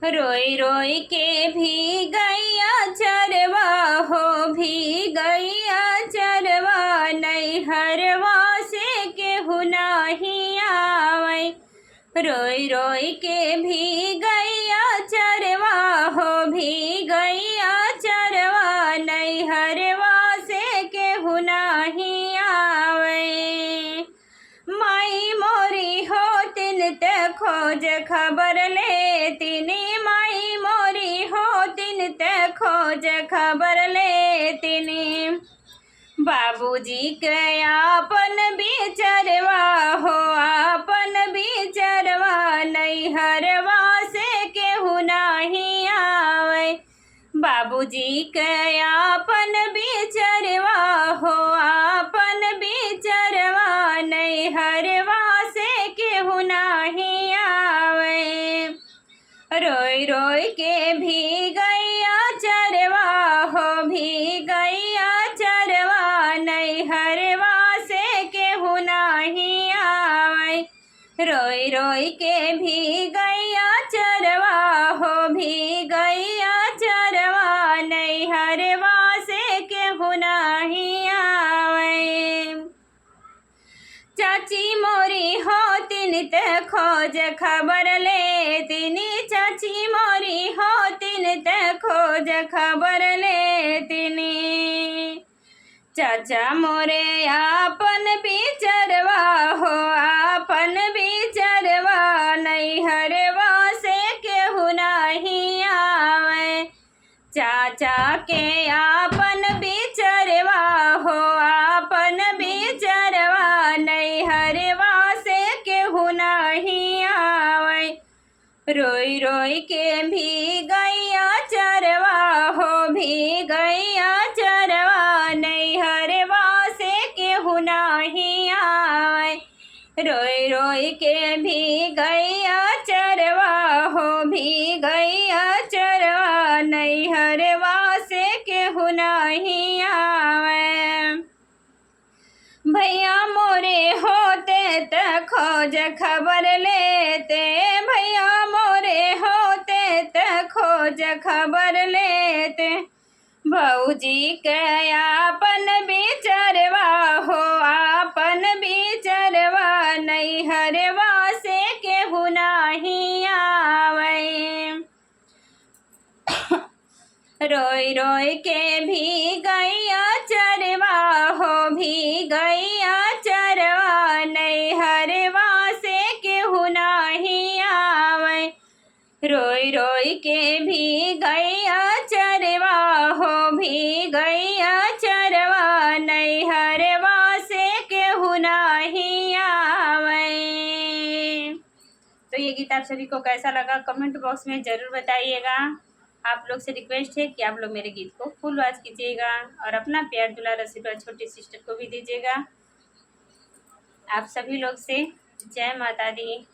रोई रोई के भी गैया चरवा हो, भी गैया चरवा नैहरवा से केहू नाही आवे। रोई रोई के भी गैया चरवा हो, भी गैया चरवा नैहरवा से केहू नाही आवे। माई मोरी होतिन ते खोज खबर लेतिनी, माई मोरी होतिन ते खोज खबर लेतिनी। बाबूजी के आपन बिचरवा हो, आपन बिचरवा नैहरवा से केहू नाही आवे। बाबूजी के आपन बिचरवा हो, आपन बिचरवा नैहरवा से केहू नाही आवे। रोई रोई के भी गैया चरवा हो, भी गैया चरवा नैहरवा से केहू नाही आवे। रोई रोई के भी गैया चरवा हो, भी गैया चरवा नैहरवा से केहू नाही आवे। चाची मोरी होतिन ते खोज खबर लेतिनी, चाची मोरी होतिन ते खोज खबर लेतिनी। चाचा मोरे आपन बिचरवा हो, आपन बिचरवा नैहरवा से केहू नाही आवे। चाचा के आपन बिचरवा हो, आपन बिचरवा नैहरवा से केहू नाही आवे। रोई रोई के भी गैया चरवा हो, भी गैया चरवा नैहरवा से केहू नाही आवे। रोई रोई के भी गैया चरवा हो, भी गैया चरवा नैहरवा से केहू नाही आवे। भैया मोरे होते त खोज खबर लेते, भैया मोरे होते त खोज खबर लेते। भौजी के आपन बिचरवा हो, आपन बिचरवा नैहरवा से केहू नाही आवे। रोई रोई के भी गैया चरवा हो, भी गैया चरवा नैहरवा से केहू नाही आवे। रोई रोई के भी गैया चरवा हो, भी गैया चरवा नैहरवा से केहू नाही आवे। तो ये गीत आप सभी को कैसा लगा कमेंट बॉक्स में ज़रूर बताइएगा। आप लोग से रिक्वेस्ट है कि आप लोग मेरे गीत को फुल वॉच कीजिएगा और अपना प्यार दुलार आशीर्वाद छोटी सिस्टर को भी दीजिएगा। आप सभी लोग से जय माता दी।